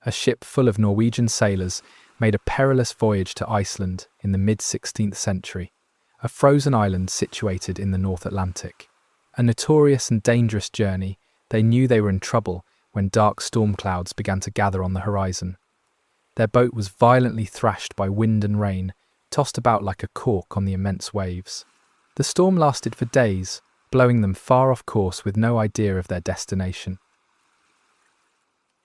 a ship full of Norwegian sailors made a perilous voyage to Iceland in the mid-16th century, a frozen island situated in the North Atlantic. A notorious and dangerous journey, they knew they were in trouble when dark storm clouds began to gather on the horizon. Their boat was violently thrashed by wind and rain, tossed about like a cork on the immense waves. The storm lasted for days, blowing them far off course with no idea of their destination.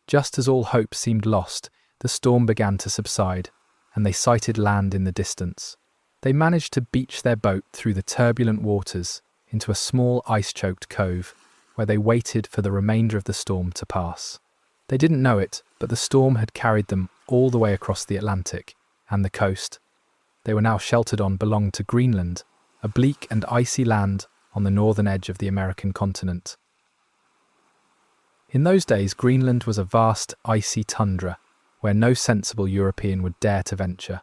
Just as all hope seemed lost, the storm began to subside, and they sighted land in the distance. They managed to beach their boat through the turbulent waters into a small ice-choked cove, where they waited for the remainder of the storm to pass. They didn't know it, but the storm had carried them all the way across the Atlantic, and the coast they were now sheltered on belonged to Greenland, a bleak and icy land on the northern edge of the American continent. In those days, Greenland was a vast, icy tundra, where no sensible European would dare to venture.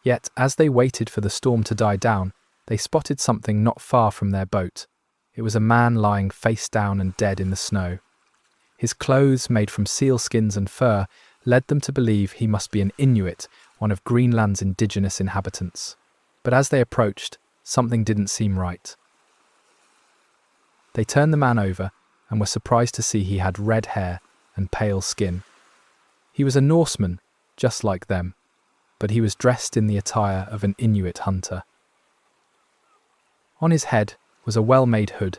Yet, as they waited for the storm to die down, they spotted something not far from their boat. It was a man lying face down and dead in the snow. His clothes, made from seal skins and fur, led them to believe he must be an Inuit, one of Greenland's indigenous inhabitants. But as they approached, something didn't seem right. They turned the man over and were surprised to see he had red hair and pale skin. He was a Norseman, just like them, but he was dressed in the attire of an Inuit hunter. On his head was a well-made hood,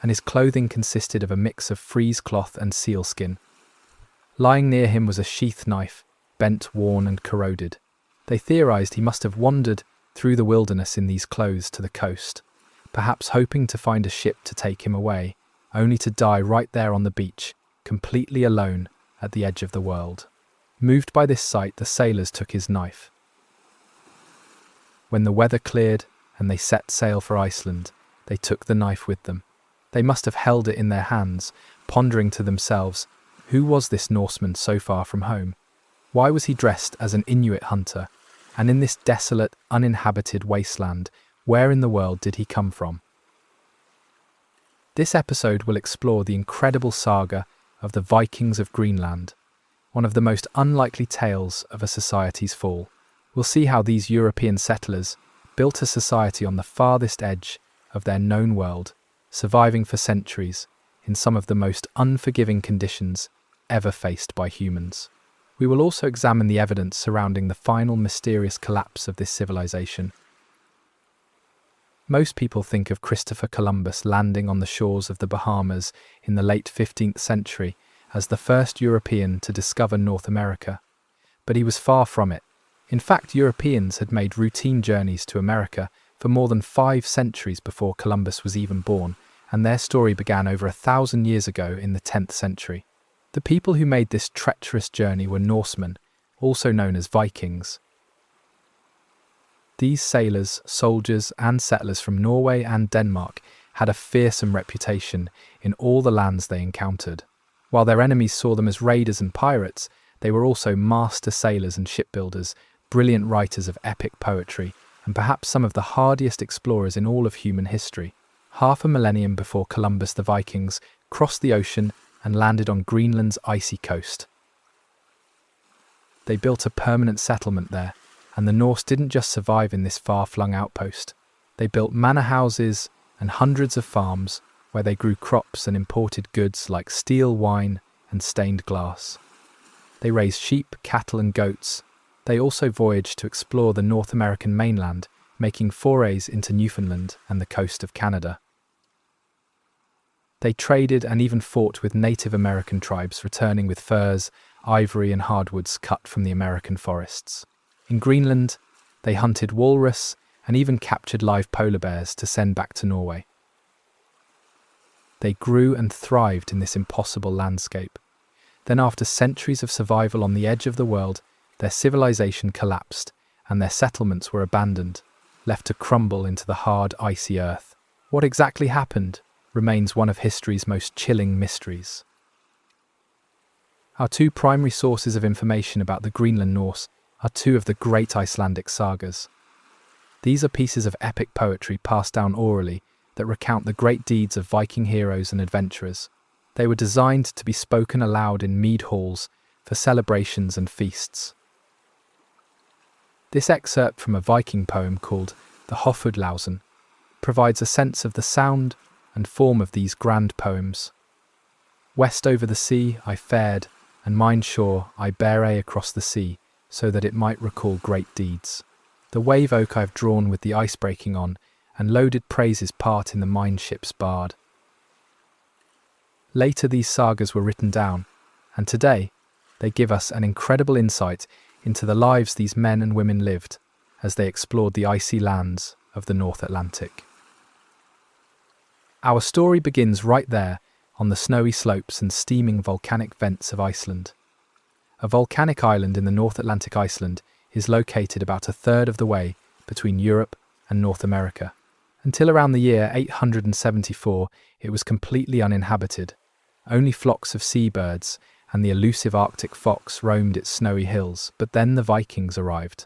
and his clothing consisted of a mix of frieze cloth and sealskin. Lying near him was a sheath knife, bent, worn and corroded. They theorized he must have wandered through the wilderness in these clothes to the coast, perhaps hoping to find a ship to take him away, only to die right there on the beach, completely alone at the edge of the world. Moved by this sight, the sailors took his knife. When the weather cleared and they set sail for Iceland, they took the knife with them. They must have held it in their hands, pondering to themselves, who was this Norseman so far from home? Why was he dressed as an Inuit hunter? And in this desolate, uninhabited wasteland, where in the world did he come from? This episode will explore the incredible saga of the Vikings of Greenland, one of the most unlikely tales of a society's fall. We'll see how these European settlers built a society on the farthest edge of their known world, surviving for centuries in some of the most unforgiving conditions ever faced by humans. We will also examine the evidence surrounding the final mysterious collapse of this civilization. Most people think of Christopher Columbus landing on the shores of the Bahamas in the late 15th century as the first European to discover North America. But he was far from it. In fact, Europeans had made routine journeys to America for more than 5 centuries before Columbus was even born, and their story began over 1,000 years ago in the 10th century. The people who made this treacherous journey were Norsemen, also known as Vikings. These sailors, soldiers, and settlers from Norway and Denmark had a fearsome reputation in all the lands they encountered. While their enemies saw them as raiders and pirates, they were also master sailors and shipbuilders, brilliant writers of epic poetry, and perhaps some of the hardiest explorers in all of human history. Half a millennium before Columbus, the Vikings crossed the ocean and landed on Greenland's icy coast. They built a permanent settlement there, and the Norse didn't just survive in this far-flung outpost. They built manor houses and hundreds of farms where they grew crops and imported goods like steel, wine, and stained glass. They raised sheep, cattle, and goats. They also voyaged to explore the North American mainland, making forays into Newfoundland and the coast of Canada. They traded and even fought with Native American tribes, returning with furs, ivory, and hardwoods cut from the American forests. In Greenland, they hunted walrus and even captured live polar bears to send back to Norway. They grew and thrived in this impossible landscape. Then, after centuries of survival on the edge of the world, their civilization collapsed and their settlements were abandoned, left to crumble into the hard, icy earth. What exactly happened remains one of history's most chilling mysteries. Our 2 primary sources of information about the Greenland Norse are 2 of the great Icelandic sagas. These are pieces of epic poetry passed down orally that recount the great deeds of Viking heroes and adventurers. They were designed to be spoken aloud in mead halls for celebrations and feasts. This excerpt from a Viking poem called the Hofudlausen provides a sense of the sound and form of these grand poems. West over the sea I fared, and mine shore I bare across the sea, so that it might recall great deeds. The wave oak I've drawn with the ice breaking on, and loaded praises part in the mine ship's bard. Later these sagas were written down, and today they give us an incredible insight into the lives these men and women lived as they explored the icy lands of the North Atlantic. Our story begins right there on the snowy slopes and steaming volcanic vents of Iceland. A volcanic island in the North Atlantic. Iceland is located about a third of the way between Europe and North America. Until around the year 874, it was completely uninhabited. Only flocks of seabirds and the elusive Arctic fox roamed its snowy hills, but then the Vikings arrived.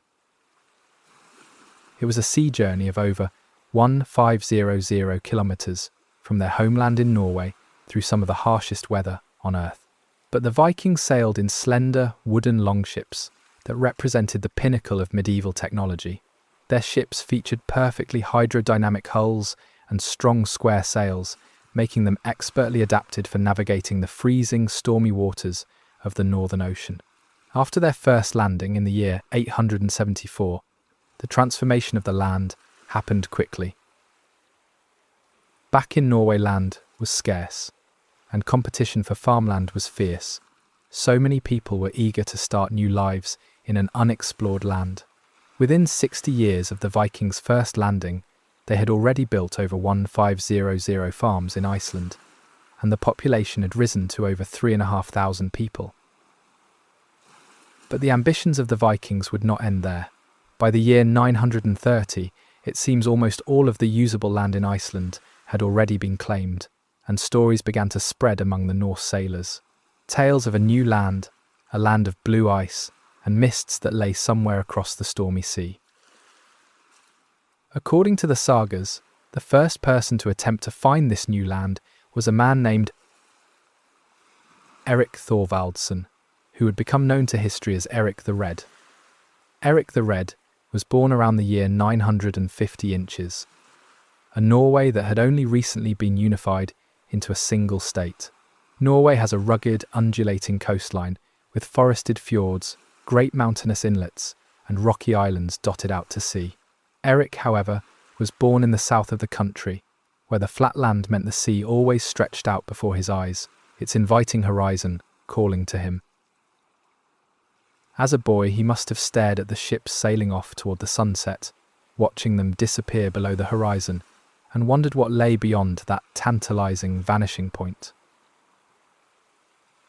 It was a sea journey of over 1,500 kilometers from their homeland in Norway through some of the harshest weather on Earth. But the Vikings sailed in slender, wooden longships that represented the pinnacle of medieval technology. Their ships featured perfectly hydrodynamic hulls and strong square sails, making them expertly adapted for navigating the freezing, stormy waters of the Northern Ocean. After their first landing in the year 874, the transformation of the land happened quickly. Back in Norway, land was scarce, and competition for farmland was fierce. So many people were eager to start new lives in an unexplored land. Within 60 years of the Vikings' first landing, they had already built over 1,500 farms in Iceland, and the population had risen to over 3,500 people. But the ambitions of the Vikings would not end there. By the year 930, it seems almost all of the usable land in Iceland had already been claimed, and stories began to spread among the Norse sailors. Tales of a new land, a land of blue ice, and mists that lay somewhere across the stormy sea. According to the sagas, the first person to attempt to find this new land was a man named Erik Thorvaldsson, who would become known to history as Erik the Red. Erik the Red was born around the year 950 inches, a Norway that had only recently been unified into a single state. Norway has a rugged, undulating coastline with forested fjords, great mountainous inlets, and rocky islands dotted out to sea. Erik, however, was born in the south of the country, where the flat land meant the sea always stretched out before his eyes, its inviting horizon calling to him. As a boy, he must have stared at the ships sailing off toward the sunset, watching them disappear below the horizon, and wondered what lay beyond that tantalizing vanishing point.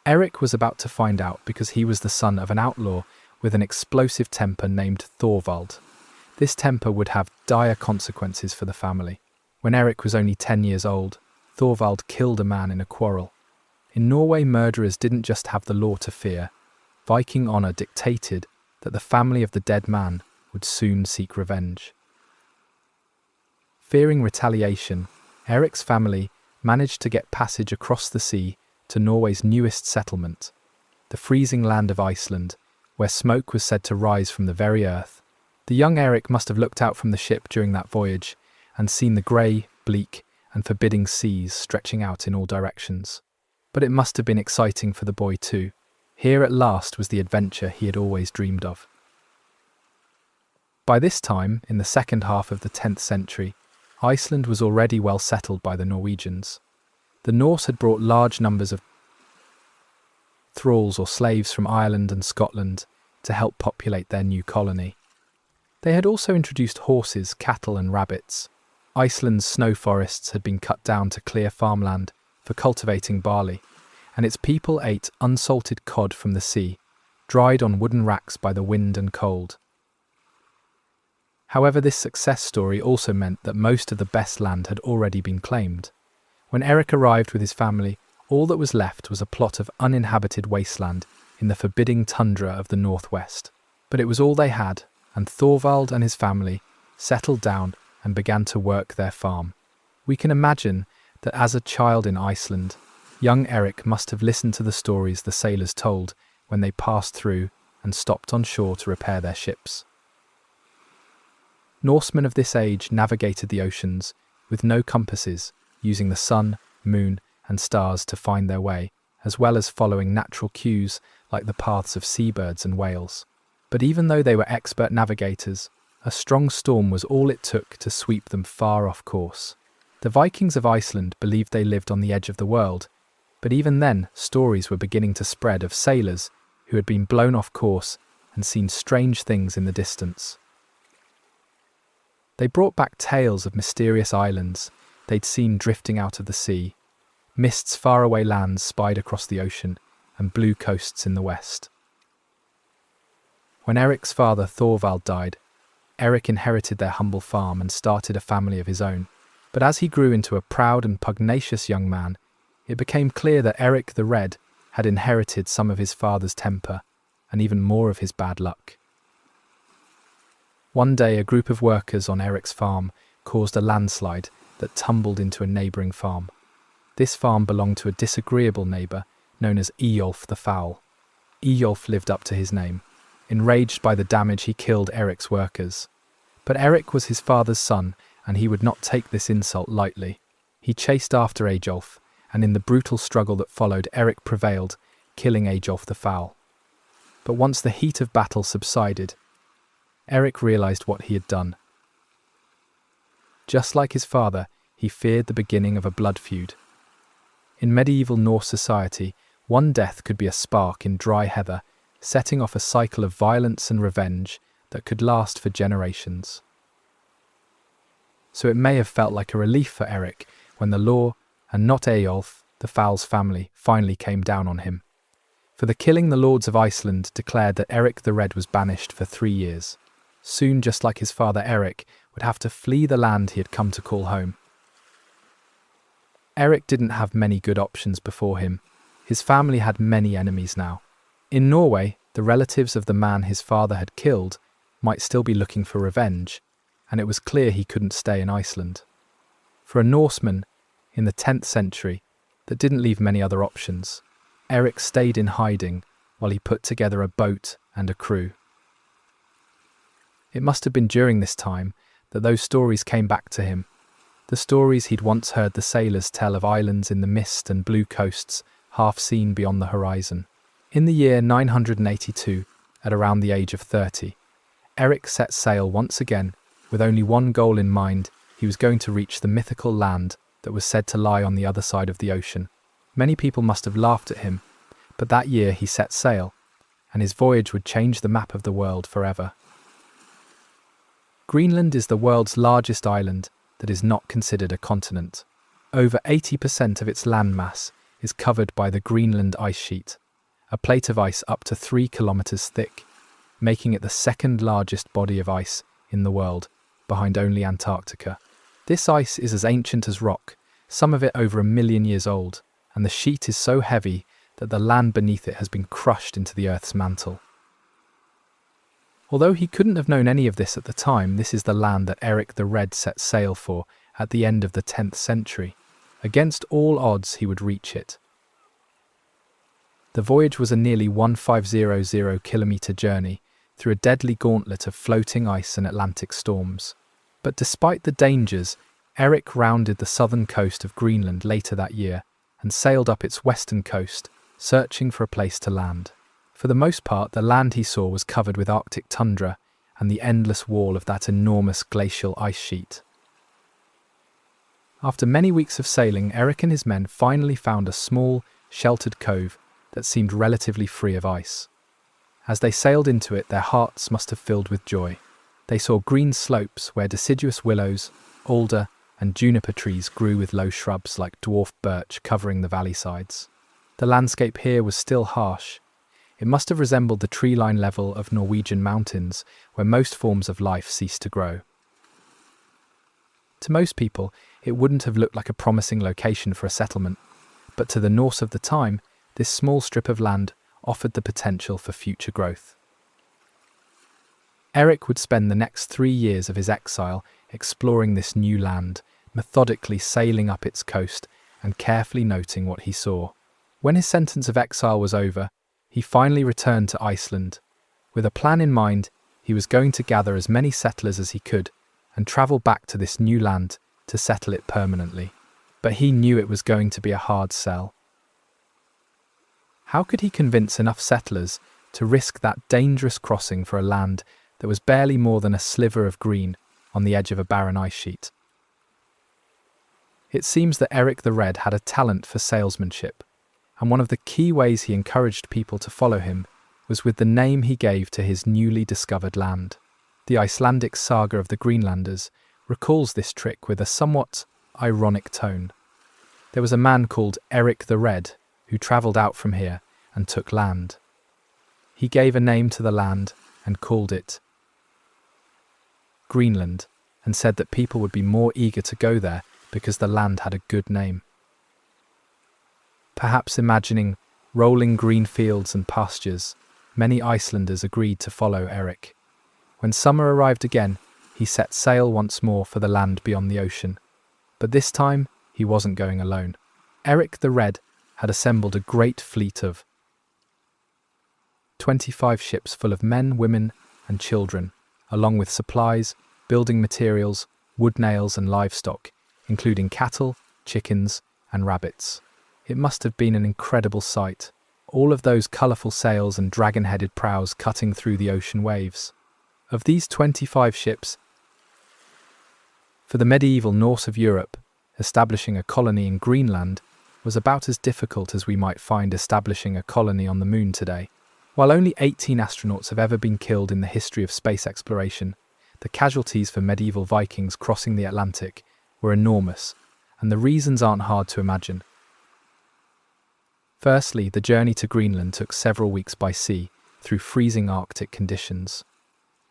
Erik was about to find out because he was the son of an outlaw with an explosive temper named Thorvald. This temper would have dire consequences for the family. When Erik was only 10 years old, Thorvald killed a man in a quarrel. In Norway, murderers didn't just have the law to fear. Viking honor dictated that the family of the dead man would soon seek revenge. Fearing retaliation, Erik's family managed to get passage across the sea to Norway's newest settlement, the freezing land of Iceland, where smoke was said to rise from the very earth. The young Erik must have looked out from the ship during that voyage and seen the grey, bleak, and forbidding seas stretching out in all directions. But it must have been exciting for the boy too. Here at last was the adventure he had always dreamed of. By this time, in the second half of the 10th century, Iceland was already well settled by the Norwegians. The Norse had brought large numbers of thralls or slaves from Ireland and Scotland to help populate their new colony. They had also introduced horses, cattle and rabbits. Iceland's snow forests had been cut down to clear farmland for cultivating barley, and its people ate unsalted cod from the sea, dried on wooden racks by the wind and cold. However, this success story also meant that most of the best land had already been claimed. When Erik arrived with his family, all that was left was a plot of uninhabited wasteland in the forbidding tundra of the northwest. But it was all they had, and Thorvald and his family settled down and began to work their farm. We can imagine that as a child in Iceland, young Erik must have listened to the stories the sailors told when they passed through and stopped on shore to repair their ships. Norsemen of this age navigated the oceans with no compasses, using the sun, moon, and stars to find their way, as well as following natural cues like the paths of seabirds and whales. But even though they were expert navigators, a strong storm was all it took to sweep them far off course. The Vikings of Iceland believed they lived on the edge of the world, but even then stories were beginning to spread of sailors who had been blown off course and seen strange things in the distance. They brought back tales of mysterious islands they'd seen drifting out of the sea, mists faraway lands spied across the ocean, and blue coasts in the west. When Erik's father Thorvald died, Erik inherited their humble farm and started a family of his own. But as he grew into a proud and pugnacious young man, it became clear that Erik the Red had inherited some of his father's temper and even more of his bad luck. One day, a group of workers on Erik's farm caused a landslide that tumbled into a neighbouring farm. This farm belonged to a disagreeable neighbour known as Eyjolf the Foul. Eyjolf lived up to his name. Enraged by the damage, he killed Erik's workers. But Erik was his father's son, and he would not take this insult lightly. He chased after Eyjolf, and in the brutal struggle that followed, Erik prevailed, killing Eyjolf the Foul. But once the heat of battle subsided, Erik realised what he had done. Just like his father, he feared the beginning of a blood feud. In medieval Norse society, one death could be a spark in dry heather, setting off a cycle of violence and revenge that could last for generations. So it may have felt like a relief for Erik when the law, and not Eyjolf, the Foul's family, finally came down on him. For the killing, the lords of Iceland declared that Erik the Red was banished for 3 years. Soon, just like his father Erik, would have to flee the land he had come to call home. Erik didn't have many good options before him. His family had many enemies now. In Norway, the relatives of the man his father had killed might still be looking for revenge, and it was clear he couldn't stay in Iceland. For a Norseman, in the 10th century, that didn't leave many other options. Erik stayed in hiding while he put together a boat and a crew. It must have been during this time that those stories came back to him, the stories he'd once heard the sailors tell of islands in the mist and blue coasts half seen beyond the horizon. In the year 982, at around the age of 30, Erik set sail once again with only one goal in mind. He was going to reach the mythical land that was said to lie on the other side of the ocean. Many people must have laughed at him, but that year he set sail, and his voyage would change the map of the world forever. Greenland is the world's largest island that is not considered a continent. Over 80% of its landmass is covered by the Greenland ice sheet, a plate of ice up to 3 kilometers thick, making it the second largest body of ice in the world, behind only Antarctica. This ice is as ancient as rock, some of it over 1 million years old, and the sheet is so heavy that the land beneath it has been crushed into the Earth's mantle. Although he couldn't have known any of this at the time, this is the land that Erik the Red set sail for at the end of the 10th century. Against all odds, he would reach it. The voyage was a nearly 1,500-kilometre journey through a deadly gauntlet of floating ice and Atlantic storms. But despite the dangers, Erik rounded the southern coast of Greenland later that year and sailed up its western coast, searching for a place to land. For the most part, the land he saw was covered with Arctic tundra and the endless wall of that enormous glacial ice sheet. After many weeks of sailing, Erik and his men finally found a small, sheltered cove that seemed relatively free of ice. As they sailed into it, their hearts must have filled with joy. They saw green slopes where deciduous willows, alder, and juniper trees grew with low shrubs like dwarf birch covering the valley sides. The landscape here was still harsh. It must have resembled the tree-line level of Norwegian mountains, where most forms of life cease to grow. To most people, it wouldn't have looked like a promising location for a settlement, but to the Norse of the time, this small strip of land offered the potential for future growth. Erik would spend the next 3 years of his exile exploring this new land, methodically sailing up its coast and carefully noting what he saw. When his sentence of exile was over, He finally returned to Iceland. With a plan in mind, he was going to gather as many settlers as he could and travel back to this new land to settle it permanently. But he knew it was going to be a hard sell. How could he convince enough settlers to risk that dangerous crossing for a land that was barely more than a sliver of green on the edge of a barren ice sheet? It seems that Erik the Red had a talent for salesmanship, and one of the key ways he encouraged people to follow him was with the name he gave to his newly discovered land. The Icelandic saga of the Greenlanders recalls this trick with a somewhat ironic tone. There was a man called Erik the Red who travelled out from here and took land. He gave a name to the land and called it Greenland, and said that people would be more eager to go there because the land had a good name. Perhaps imagining rolling green fields and pastures, many Icelanders agreed to follow Erik. When summer arrived again, he set sail once more for the land beyond the ocean. But this time, he wasn't going alone. Erik the Red had assembled a great fleet of 25 ships full of men, women, and children, along with supplies, building materials, wood nails, and livestock, including cattle, chickens, and rabbits. It must have been an incredible sight, all of those colourful sails and dragon-headed prows cutting through the ocean waves. Of these 25 ships, for the medieval Norse of Europe, establishing a colony in Greenland was about as difficult as we might find establishing a colony on the moon today. While only 18 astronauts have ever been killed in the history of space exploration, the casualties for medieval Vikings crossing the Atlantic were enormous, and the reasons aren't hard to imagine. Firstly, the journey to Greenland took several weeks by sea, through freezing Arctic conditions.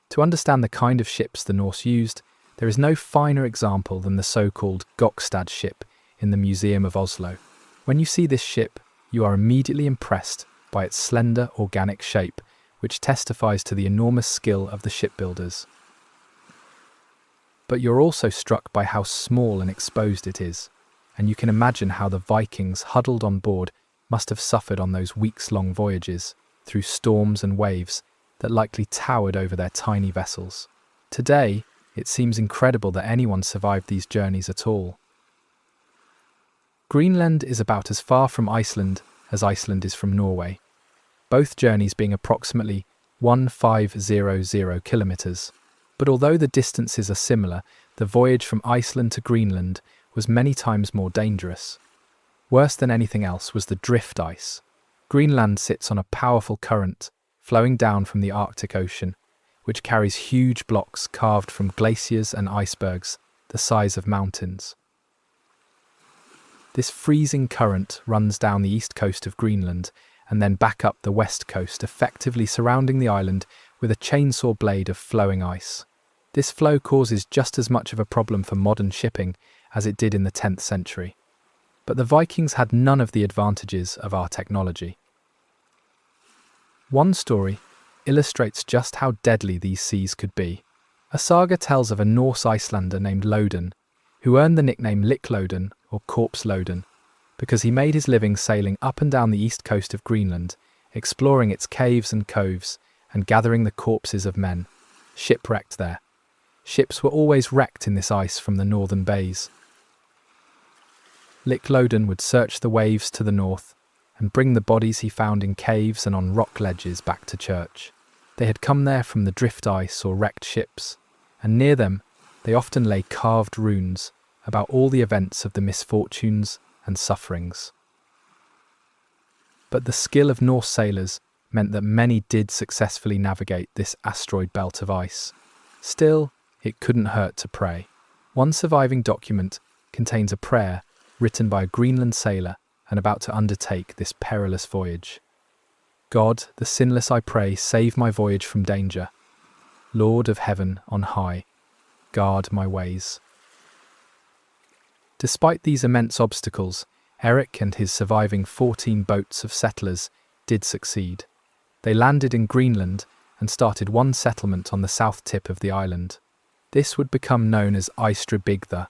To understand the kind of ships the Norse used, there is no finer example than the so-called Gokstad ship in the Museum of Oslo. When you see this ship, you are immediately impressed by its slender, organic shape, which testifies to the enormous skill of the shipbuilders. But you're also struck by how small and exposed it is, and you can imagine how the Vikings huddled on board must have suffered on those weeks-long voyages, through storms and waves that likely towered over their tiny vessels. Today, it seems incredible that anyone survived these journeys at all. Greenland is about as far from Iceland as Iceland is from Norway, both journeys being approximately 1500 kilometres. But although the distances are similar, the voyage from Iceland to Greenland was many times more dangerous. Worse than anything else was the drift ice. Greenland sits on a powerful current flowing down from the Arctic Ocean, which carries huge blocks carved from glaciers and icebergs the size of mountains. This freezing current runs down the east coast of Greenland and then back up the west coast, effectively surrounding the island with a chainsaw blade of flowing ice. This flow causes just as much of a problem for modern shipping as it did in the 10th century. But the Vikings had none of the advantages of our technology. One story illustrates just how deadly these seas could be. A saga tells of a Norse Icelander named Loden, who earned the nickname Lickloden or Corpse Loden, because he made his living sailing up and down the east coast of Greenland, exploring its caves and coves and gathering the corpses of men shipwrecked there. Ships were always wrecked in this ice from the northern bays. Lickloden would search the waves to the north and bring the bodies he found in caves and on rock ledges back to church. They had come there from the drift ice or wrecked ships, and near them they often lay carved runes about all the events of the misfortunes and sufferings. But the skill of Norse sailors meant that many did successfully navigate this asteroid belt of ice. Still, it couldn't hurt to pray. One surviving document contains a prayer written by a Greenland sailor and about to undertake this perilous voyage. God, the sinless I pray, save my voyage from danger. Lord of heaven on high, guard my ways. Despite these immense obstacles, Erik and his surviving 14 boats of settlers did succeed. They landed in Greenland and started one settlement on the south tip of the island. This would become known as Eystrabygda,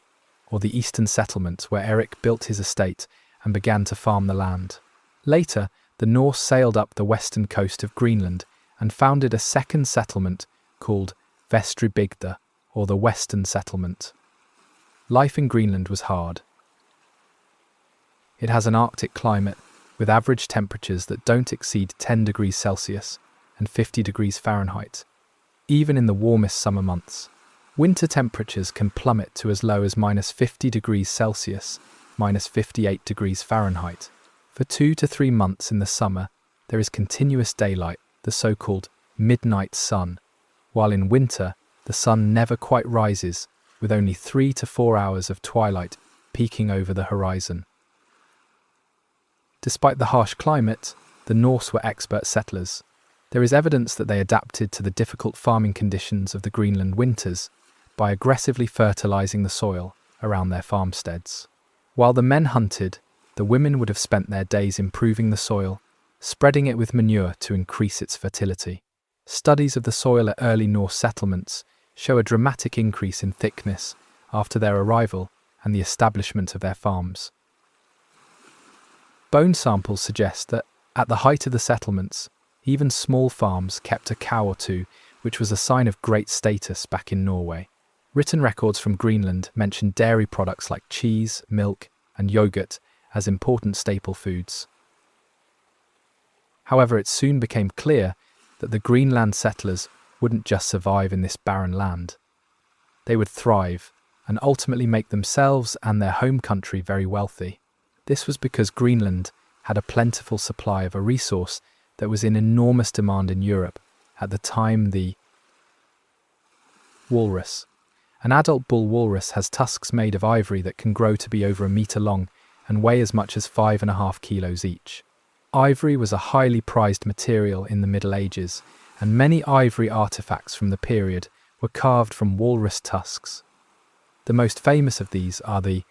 or the Eastern Settlement, where Erik built his estate and began to farm the land. Later, the Norse sailed up the western coast of Greenland and founded a second settlement called Vestribygda, or the Western Settlement. Life in Greenland was hard. It has an Arctic climate with average temperatures that don't exceed 10 degrees Celsius and 50 degrees Fahrenheit, even in the warmest summer months. Winter temperatures can plummet to as low as -50 degrees Celsius, -58 degrees Fahrenheit. For 2 to 3 months in the summer, there is continuous daylight, the so-called midnight sun, while in winter, the sun never quite rises, with only 3 to 4 hours of twilight peeking over the horizon. Despite the harsh climate, the Norse were expert settlers. There is evidence that they adapted to the difficult farming conditions of the Greenland winters by aggressively fertilizing the soil around their farmsteads. While the men hunted, the women would have spent their days improving the soil, spreading it with manure to increase its fertility. Studies of the soil at early Norse settlements show a dramatic increase in thickness after their arrival and the establishment of their farms. Bone samples suggest that, at the height of the settlements, even small farms kept a cow or two, which was a sign of great status back in Norway. Written records from Greenland mention dairy products like cheese, milk, and yogurt as important staple foods. However, it soon became clear that the Greenland settlers wouldn't just survive in this barren land. They would thrive and ultimately make themselves and their home country very wealthy. This was because Greenland had a plentiful supply of a resource that was in enormous demand in Europe at the time, the walrus. An adult bull walrus has tusks made of ivory that can grow to be over a metre long and weigh as much as 5.5 kilos each. Ivory was a highly prized material in the Middle Ages, and many ivory artifacts from the period were carved from walrus tusks. The most famous of these are the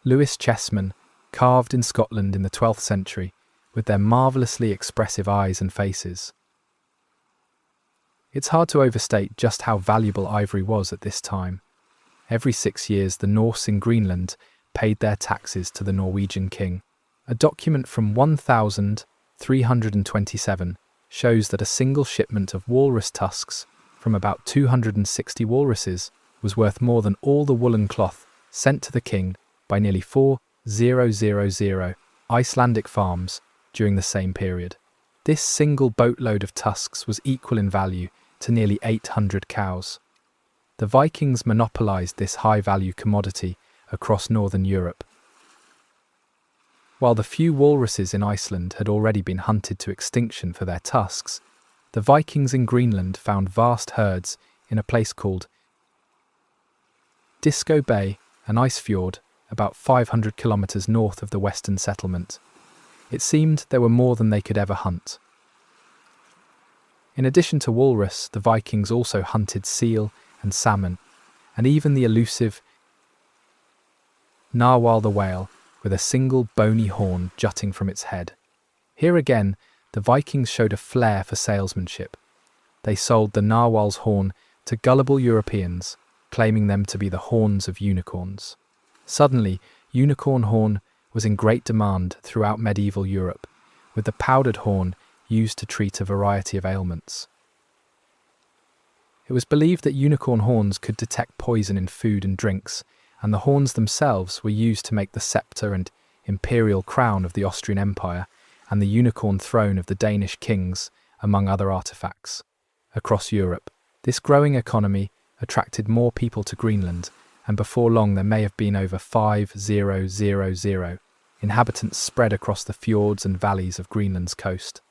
Lewis chessmen, carved in Scotland in the 12th century, with their marvellously expressive eyes and faces. It's hard to overstate just how valuable ivory was at this time. Every 6 years, the Norse in Greenland paid their taxes to the Norwegian king. A document from 1327 shows that a single shipment of walrus tusks from about 260 walruses was worth more than all the woolen cloth sent to the king by nearly 4,000 Icelandic farms during the same period. This single boatload of tusks was equal in value to nearly 800 cows. The Vikings monopolized this high-value commodity across northern Europe. While the few walruses in Iceland had already been hunted to extinction for their tusks, the Vikings in Greenland found vast herds in a place called Disco Bay, an ice fjord about 500 kilometers north of the western settlement. It seemed there were more than they could ever hunt. In addition to walrus, the Vikings also hunted seal and salmon, and even the elusive narwhal the whale, with a single bony horn jutting from its head. Here again, the Vikings showed a flair for salesmanship. They sold the narwhal's horn to gullible Europeans, claiming them to be the horns of unicorns. Suddenly, unicorn horn was in great demand throughout medieval Europe, with the powdered horn used to treat a variety of ailments. It was believed that unicorn horns could detect poison in food and drinks, and the horns themselves were used to make the sceptre and imperial crown of the Austrian Empire and the unicorn throne of the Danish kings, among other artifacts. Across Europe, this growing economy attracted more people to Greenland, and before long there may have been over 5,000 inhabitants spread across the fjords and valleys of Greenland's coast.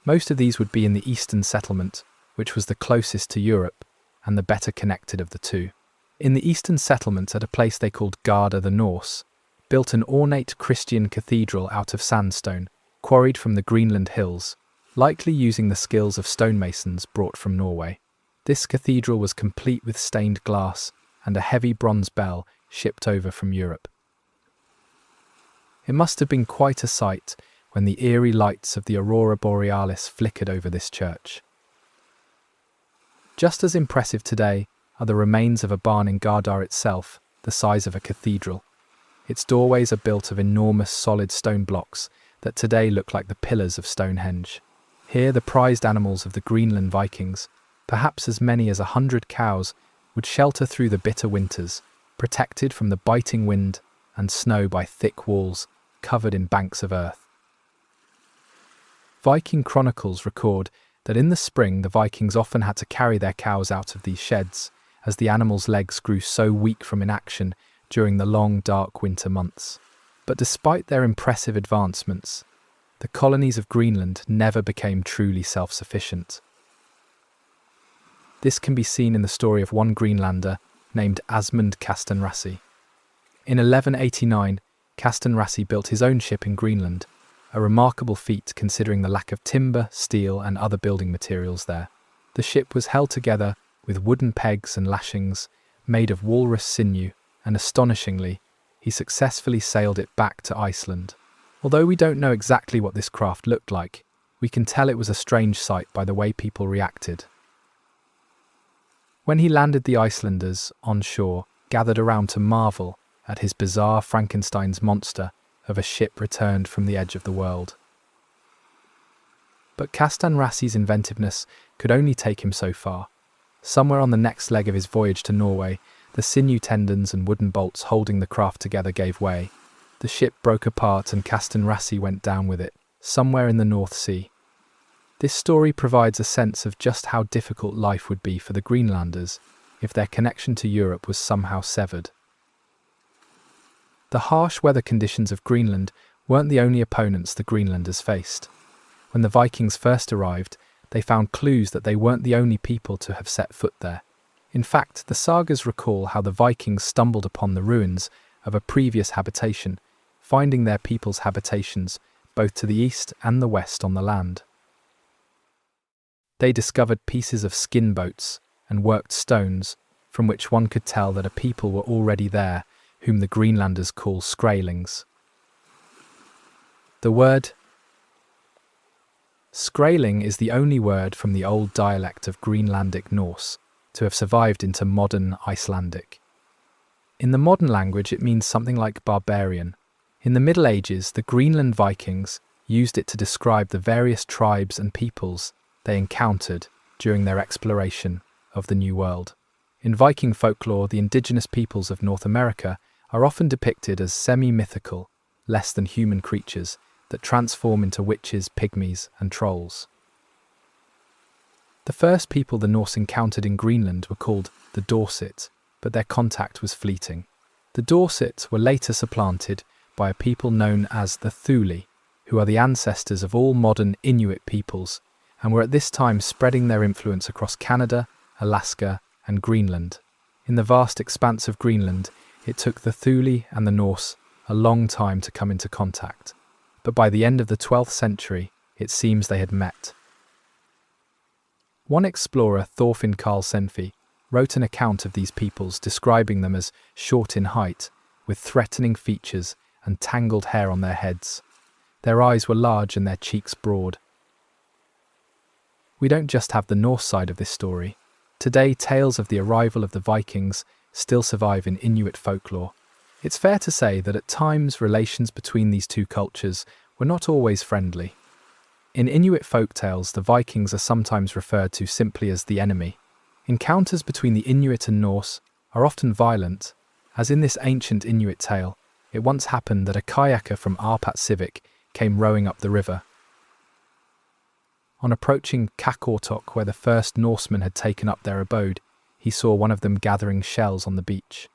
Most of these would be in the eastern settlement, which was the closest to Europe and the better connected of the two. In the eastern settlement, at a place they called Garda, the Norse built an ornate Christian cathedral out of sandstone, quarried from the Greenland hills, likely using the skills of stonemasons brought from Norway. This cathedral was complete with stained glass and a heavy bronze bell shipped over from Europe. It must have been quite a sight when the eerie lights of the aurora borealis flickered over this church. Just as impressive today are the remains of a barn in Gardar itself, the size of a cathedral. Its doorways are built of enormous solid stone blocks that today look like the pillars of Stonehenge. Here, the prized animals of the Greenland Vikings, perhaps as many as 100 cows, would shelter through the bitter winters, protected from the biting wind and snow by thick walls covered in banks of earth. Viking chronicles record that in the spring the Vikings often had to carry their cows out of these sheds, as the animals' legs grew so weak from inaction during the long, dark winter months. But despite their impressive advancements, the colonies of Greenland never became truly self-sufficient. This can be seen in the story of one Greenlander named Asmund Kastanrassi. In 1189, Kastanrassi built his own ship in Greenland, a remarkable feat considering the lack of timber, steel, and other building materials there. The ship was held together with wooden pegs and lashings made of walrus sinew, and astonishingly, he successfully sailed it back to Iceland. Although we don't know exactly what this craft looked like, we can tell it was a strange sight by the way people reacted. When he landed, the Icelanders, on shore, gathered around to marvel at his bizarre Frankenstein's monster of a ship returned from the edge of the world. But Kastanrassi's inventiveness could only take him so far. Somewhere on the next leg of his voyage to Norway, the sinew tendons and wooden bolts holding the craft together gave way. The ship broke apart and Kastanrassi went down with it, somewhere in the North Sea. This story provides a sense of just how difficult life would be for the Greenlanders if their connection to Europe was somehow severed. The harsh weather conditions of Greenland weren't the only opponents the Greenlanders faced. When the Vikings first arrived, they found clues that they weren't the only people to have set foot there. In fact, the sagas recall how the Vikings stumbled upon the ruins of a previous habitation, finding their people's habitations both to the east and the west on the land. They discovered pieces of skin boats and worked stones, from which one could tell that a people were already there, whom the Greenlanders call Skraelings. The word Skraeling is the only word from the old dialect of Greenlandic Norse to have survived into modern Icelandic. In the modern language, it means something like barbarian. In the Middle Ages, the Greenland Vikings used it to describe the various tribes and peoples they encountered during their exploration of the New World. In Viking folklore, the indigenous peoples of North America are often depicted as semi-mythical, less than human creatures that transform into witches, pygmies, and trolls. The first people the Norse encountered in Greenland were called the Dorset, but their contact was fleeting. The Dorset were later supplanted by a people known as the Thule, who are the ancestors of all modern Inuit peoples, and were at this time spreading their influence across Canada, Alaska, and Greenland. In the vast expanse of Greenland, it took the Thule and the Norse a long time to come into contact, but by the end of the 12th century, it seems they had met. One explorer, Thorfinn Karlsenfi, wrote an account of these peoples, describing them as short in height, with threatening features and tangled hair on their heads. Their eyes were large and their cheeks broad. We don't just have the Norse side of this story. Today, tales of the arrival of the Vikings still survive in Inuit folklore. It's fair to say that at times relations between these two cultures were not always friendly. In Inuit folktales, the Vikings are sometimes referred to simply as the enemy. Encounters between the Inuit and Norse are often violent, as in this ancient Inuit tale, it once happened that a kayaker from Arpat came rowing up the river. On approaching Kakortok, where the first Norsemen had taken up their abode, he saw one of them gathering shells on the beach.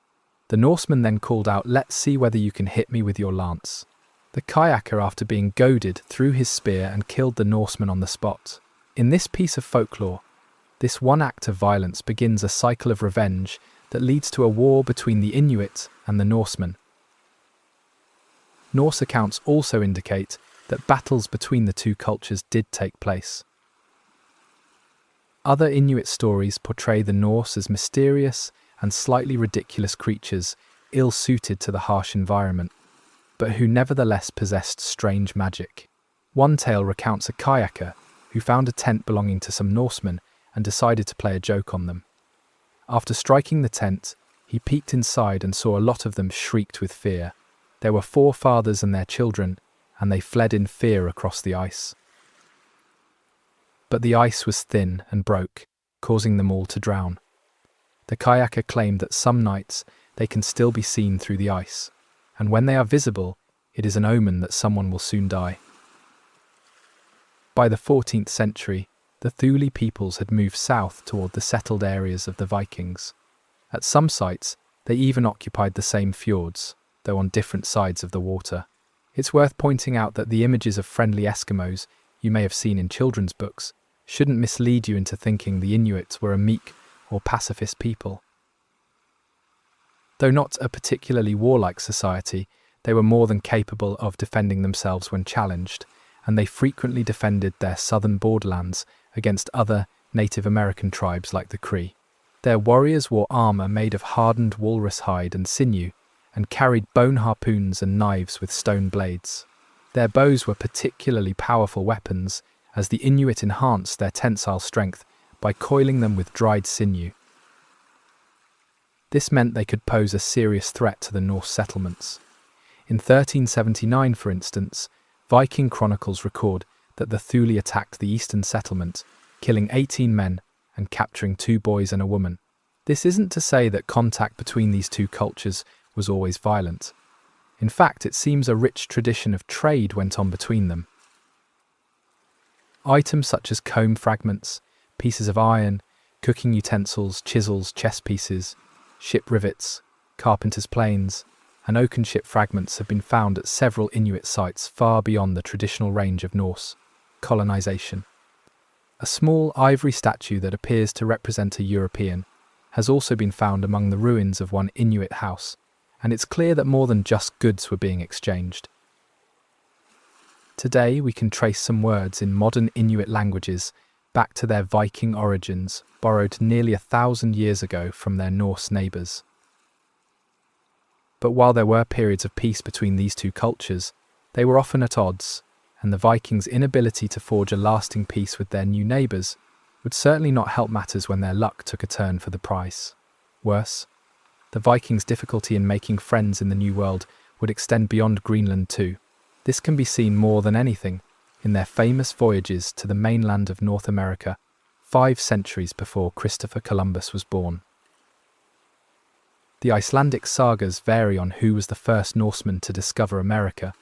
The Norseman then called out, "Let's see whether you can hit me with your lance." The kayaker, after being goaded, threw his spear and killed the Norseman on the spot. In this piece of folklore, this one act of violence begins a cycle of revenge that leads to a war between the Inuit and the Norsemen. Norse accounts also indicate that battles between the two cultures did take place. Other Inuit stories portray the Norse as mysterious and slightly ridiculous creatures, ill-suited to the harsh environment, but who nevertheless possessed strange magic. One tale recounts a kayaker who found a tent belonging to some Norsemen and decided to play a joke on them. After striking the tent, he peeked inside and saw a lot of them shrieked with fear. There were 4 fathers and their children, and they fled in fear across the ice. But the ice was thin and broke, causing them all to drown. The kayaker claimed that some nights they can still be seen through the ice, and when they are visible, it is an omen that someone will soon die. By the 14th century, the Thule peoples had moved south toward the settled areas of the Vikings. At some sites, they even occupied the same fjords, though on different sides of the water. It's worth pointing out that the images of friendly Eskimos you may have seen in children's books shouldn't mislead you into thinking the Inuits were a meek or pacifist people. Though not a particularly warlike society, they were more than capable of defending themselves when challenged, and they frequently defended their southern borderlands against other Native American tribes like the Cree. Their warriors wore armor made of hardened walrus hide and sinew, and carried bone harpoons and knives with stone blades. Their bows were particularly powerful weapons, as the Inuit enhanced their tensile strength by coiling them with dried sinew. This meant they could pose a serious threat to the Norse settlements. In 1379, for instance, Viking chronicles record that the Thule attacked the eastern settlement, killing 18 men and capturing 2 boys and a woman. This isn't to say that contact between these two cultures was always violent. In fact, it seems a rich tradition of trade went on between them. Items such as comb fragments, pieces of iron, cooking utensils, chisels, chess pieces, ship rivets, carpenter's planes, and oaken ship fragments have been found at several Inuit sites far beyond the traditional range of Norse colonization. A small ivory statue that appears to represent a European has also been found among the ruins of one Inuit house, and it's clear that more than just goods were being exchanged. Today we can trace some words in modern Inuit languages back to their Viking origins, borrowed nearly 1,000 years ago from their Norse neighbours. But while there were periods of peace between these two cultures, they were often at odds, and the Vikings' inability to forge a lasting peace with their new neighbours would certainly not help matters when their luck took a turn for the price. Worse, the Vikings' difficulty in making friends in the New World would extend beyond Greenland too. This can be seen more than anything in their famous voyages to the mainland of North America 5 centuries before Christopher Columbus was born. The Icelandic sagas vary on who was the first Norseman to discover America,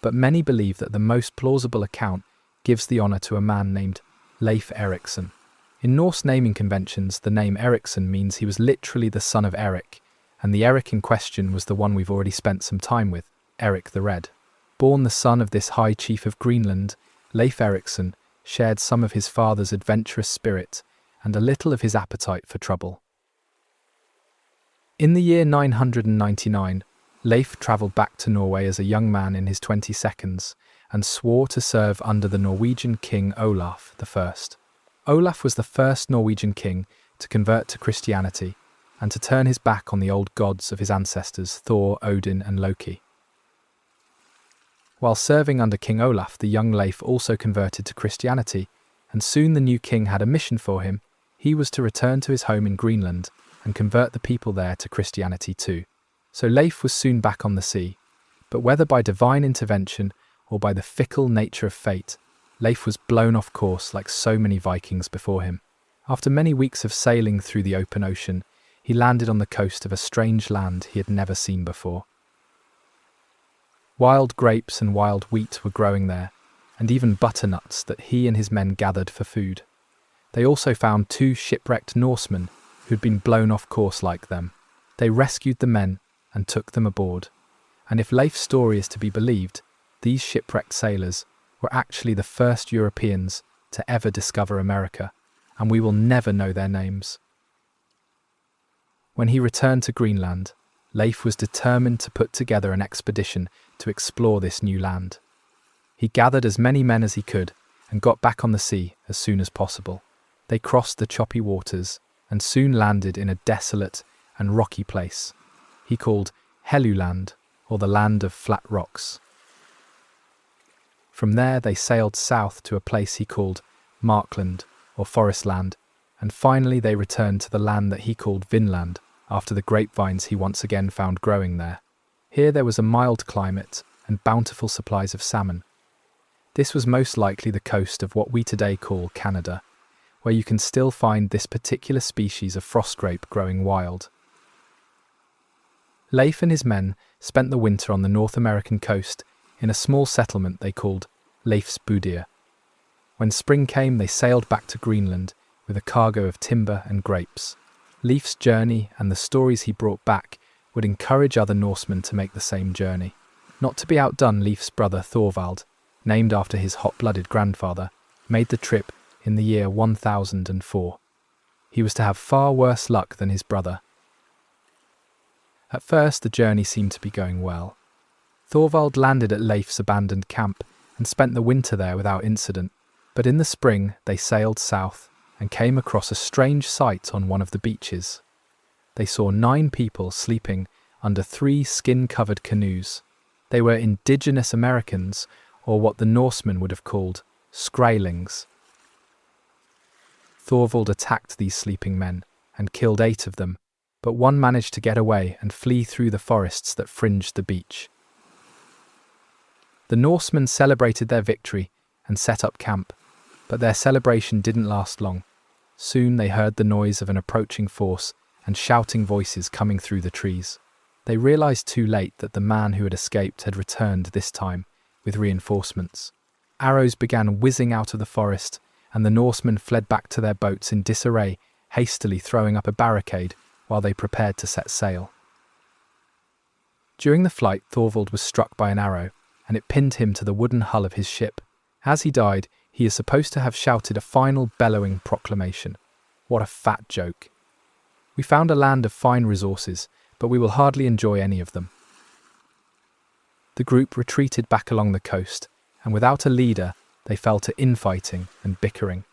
but many believe that the most plausible account gives the honour to a man named Leif Erikson. In Norse naming conventions, the name Erikson means he was literally the son of Erik, and the Erik in question was the one we've already spent some time with, Erik the Red. Born the son of this high chief of Greenland, Leif Erikson shared some of his father's adventurous spirit and a little of his appetite for trouble. In the year 999, Leif travelled back to Norway as a young man in his 22nd and swore to serve under the Norwegian king Olaf I. Olaf was the first Norwegian king to convert to Christianity and to turn his back on the old gods of his ancestors Thor, Odin and Loki. While serving under King Olaf, the young Leif also converted to Christianity, and soon the new king had a mission for him. He was to return to his home in Greenland and convert the people there to Christianity too. So Leif was soon back on the sea, but whether by divine intervention or by the fickle nature of fate, Leif was blown off course like so many Vikings before him. After many weeks of sailing through the open ocean, he landed on the coast of a strange land he had never seen before. Wild grapes and wild wheat were growing there, and even butternuts that he and his men gathered for food. They also found 2 shipwrecked Norsemen who'd been blown off course like them. They rescued the men and took them aboard, and if Leif's story is to be believed, these shipwrecked sailors were actually the first Europeans to ever discover America, and we will never know their names. When he returned to Greenland, Leif was determined to put together an expedition to explore this new land. He gathered as many men as he could and got back on the sea as soon as possible. They crossed the choppy waters and soon landed in a desolate and rocky place he called Helluland, or the land of flat rocks. From there they sailed south to a place he called Markland, or Forest Land, and finally they returned to the land that he called Vinland after the grapevines he once again found growing there. Here there was a mild climate and bountiful supplies of salmon. This was most likely the coast of what we today call Canada, where you can still find this particular species of frost grape growing wild. Leif and his men spent the winter on the North American coast in a small settlement they called Leif's Budir. When spring came, they sailed back to Greenland with a cargo of timber and grapes. Leif's journey and the stories he brought back would encourage other Norsemen to make the same journey. Not to be outdone, Leif's brother Thorvald, named after his hot-blooded grandfather, made the trip in the year 1004. He was to have far worse luck than his brother. At first, the journey seemed to be going well. Thorvald landed at Leif's abandoned camp and spent the winter there without incident. But in the spring, they sailed south and came across a strange sight on one of the beaches. They saw 9 people sleeping under 3 skin-covered canoes. They were indigenous Americans, or what the Norsemen would have called skraelings. Thorvald attacked these sleeping men and killed 8 of them, but one managed to get away and flee through the forests that fringed the beach. The Norsemen celebrated their victory and set up camp, but their celebration didn't last long. Soon they heard the noise of an approaching force and shouting voices coming through the trees. They realized too late that the man who had escaped had returned this time with reinforcements. Arrows began whizzing out of the forest, and the Norsemen fled back to their boats in disarray, hastily throwing up a barricade while they prepared to set sail. During the flight, Thorvald was struck by an arrow, and it pinned him to the wooden hull of his ship. As he died, he is supposed to have shouted a final bellowing proclamation. What a fat joke. We found a land of fine resources, but we will hardly enjoy any of them. The group retreated back along the coast, and without a leader, they fell to infighting and bickering.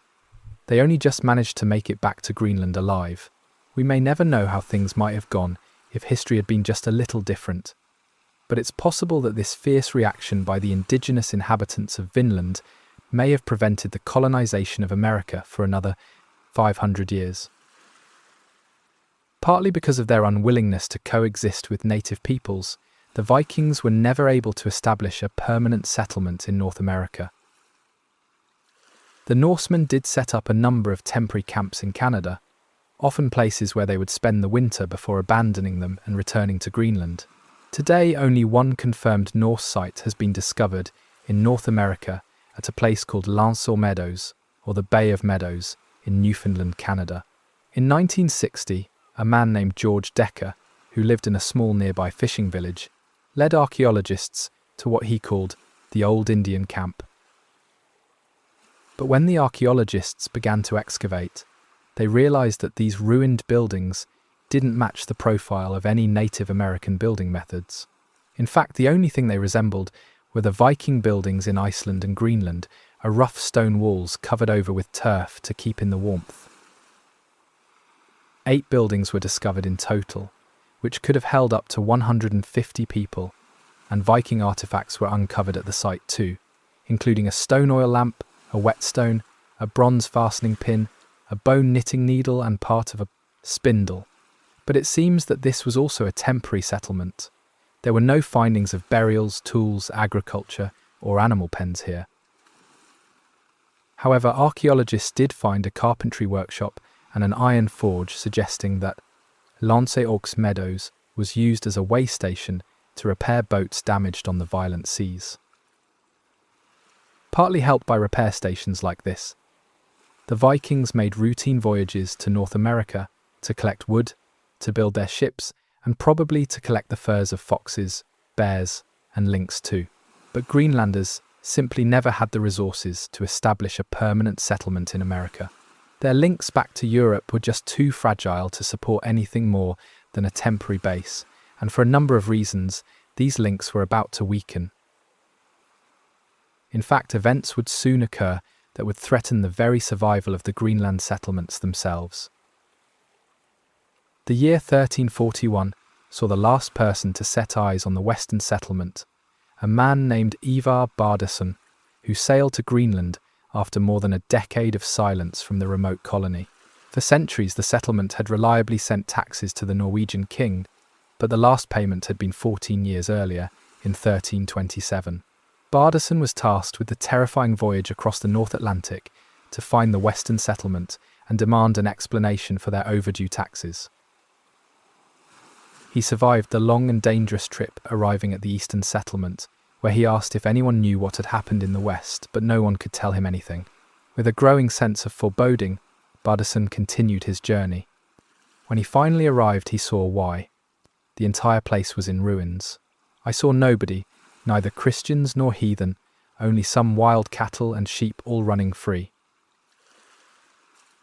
They only just managed to make it back to Greenland alive. We may never know how things might have gone if history had been just a little different. But it's possible that this fierce reaction by the indigenous inhabitants of Vinland may have prevented the colonization of America for another 500 years. Partly because of their unwillingness to coexist with native peoples, the Vikings were never able to establish a permanent settlement in North America. The Norsemen did set up a number of temporary camps in Canada, often places where they would spend the winter before abandoning them and returning to Greenland. Today, only one confirmed Norse site has been discovered in North America at a place called Lancel Meadows, or the Bay of Meadows, in Newfoundland, Canada. In 1960, a man named George Decker, who lived in a small nearby fishing village, led archaeologists to what he called the Old Indian Camp. But when the archaeologists began to excavate, they realized that these ruined buildings didn't match the profile of any Native American building methods. In fact, the only thing they resembled were the Viking buildings in Iceland and Greenland, rough stone walls covered over with turf to keep in the warmth. 8 buildings were discovered in total, which could have held up to 150 people, and Viking artifacts were uncovered at the site too, including a stone oil lamp, a whetstone, a bronze fastening pin, a bone knitting needle and part of a spindle. But it seems that this was also a temporary settlement. There were no findings of burials, tools, agriculture, or animal pens here. However, archaeologists did find a carpentry workshop and an iron forge, suggesting that Lancel Meadows was used as a way station to repair boats damaged on the violent seas. Partly helped by repair stations like this, the Vikings made routine voyages to North America to collect wood, to build their ships, and probably to collect the furs of foxes, bears, and lynx too. But Greenlanders simply never had the resources to establish a permanent settlement in America. Their links back to Europe were just too fragile to support anything more than a temporary base, and for a number of reasons, these links were about to weaken. In fact, events would soon occur that would threaten the very survival of the Greenland settlements themselves. The year 1341 saw the last person to set eyes on the western settlement, a man named Ivar Bardason, who sailed to Greenland after more than a decade of silence from the remote colony. For centuries, the settlement had reliably sent taxes to the Norwegian king, but the last payment had been 14 years earlier, in 1327. Bardason was tasked with the terrifying voyage across the North Atlantic to find the Western settlement and demand an explanation for their overdue taxes. He survived the long and dangerous trip, arriving at the Eastern settlement, where he asked if anyone knew what had happened in the West, but no one could tell him anything. With a growing sense of foreboding, Bardason continued his journey. When he finally arrived, he saw why. The entire place was in ruins. "I saw nobody, neither Christians nor heathen, only some wild cattle and sheep all running free."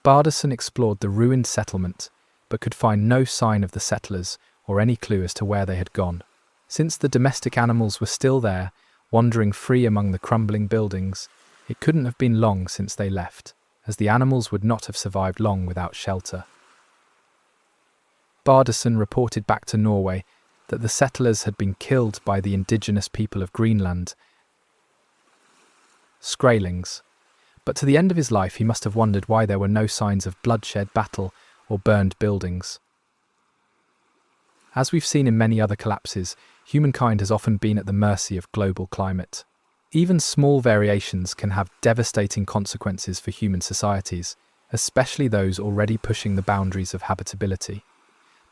Bardason explored the ruined settlement, but could find no sign of the settlers or any clue as to where they had gone. Since the domestic animals were still there, wandering free among the crumbling buildings, it couldn't have been long since they left, as the animals would not have survived long without shelter. Bardason reported back to Norway that the settlers had been killed by the indigenous people of Greenland, Skrælings. But to the end of his life he must have wondered why there were no signs of bloodshed, battle, or burned buildings. As we've seen in many other collapses, humankind has often been at the mercy of global climate. Even small variations can have devastating consequences for human societies, especially those already pushing the boundaries of habitability.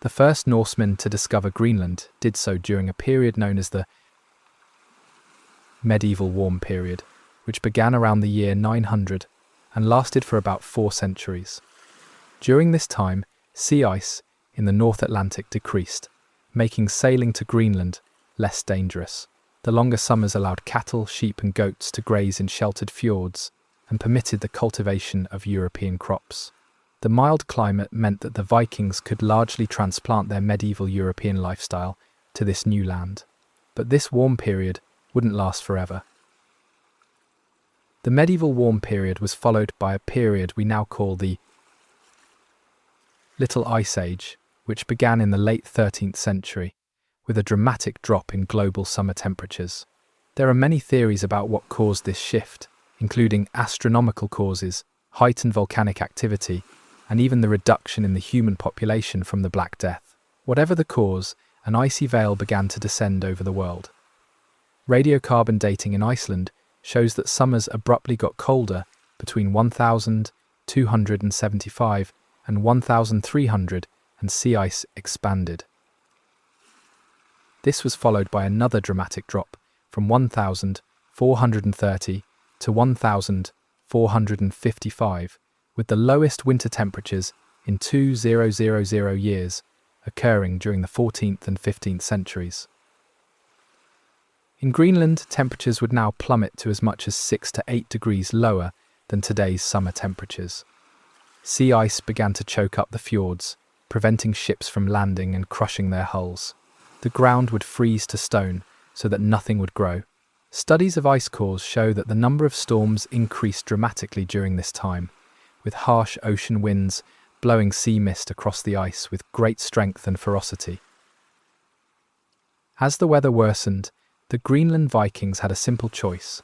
The first Norsemen to discover Greenland did so during a period known as the medieval warm period, which began around the year 900 and lasted for about 4 centuries. During this time, sea ice in the North Atlantic decreased, making sailing to Greenland less dangerous. The longer summers allowed cattle, sheep and goats to graze in sheltered fjords and permitted the cultivation of European crops. The mild climate meant that the Vikings could largely transplant their medieval European lifestyle to this new land. But this warm period wouldn't last forever. The medieval warm period was followed by a period we now call the Little Ice Age, which began in the late 13th century, with a dramatic drop in global summer temperatures. There are many theories about what caused this shift, including astronomical causes, heightened volcanic activity, and even the reduction in the human population from the Black Death. Whatever the cause, an icy veil began to descend over the world. Radiocarbon dating in Iceland shows that summers abruptly got colder between 1275 and 1300, and sea ice expanded. This was followed by another dramatic drop from 1430 to 1455, with the lowest winter temperatures in 2000 years occurring during the 14th and 15th centuries. In Greenland, temperatures would now plummet to as much as 6 to 8 degrees lower than today's summer temperatures. Sea ice began to choke up the fjords, preventing ships from landing and crushing their hulls. The ground would freeze to stone so that nothing would grow. Studies of ice cores show that the number of storms increased dramatically during this time, with harsh ocean winds blowing sea mist across the ice with great strength and ferocity. As the weather worsened, the Greenland Vikings had a simple choice: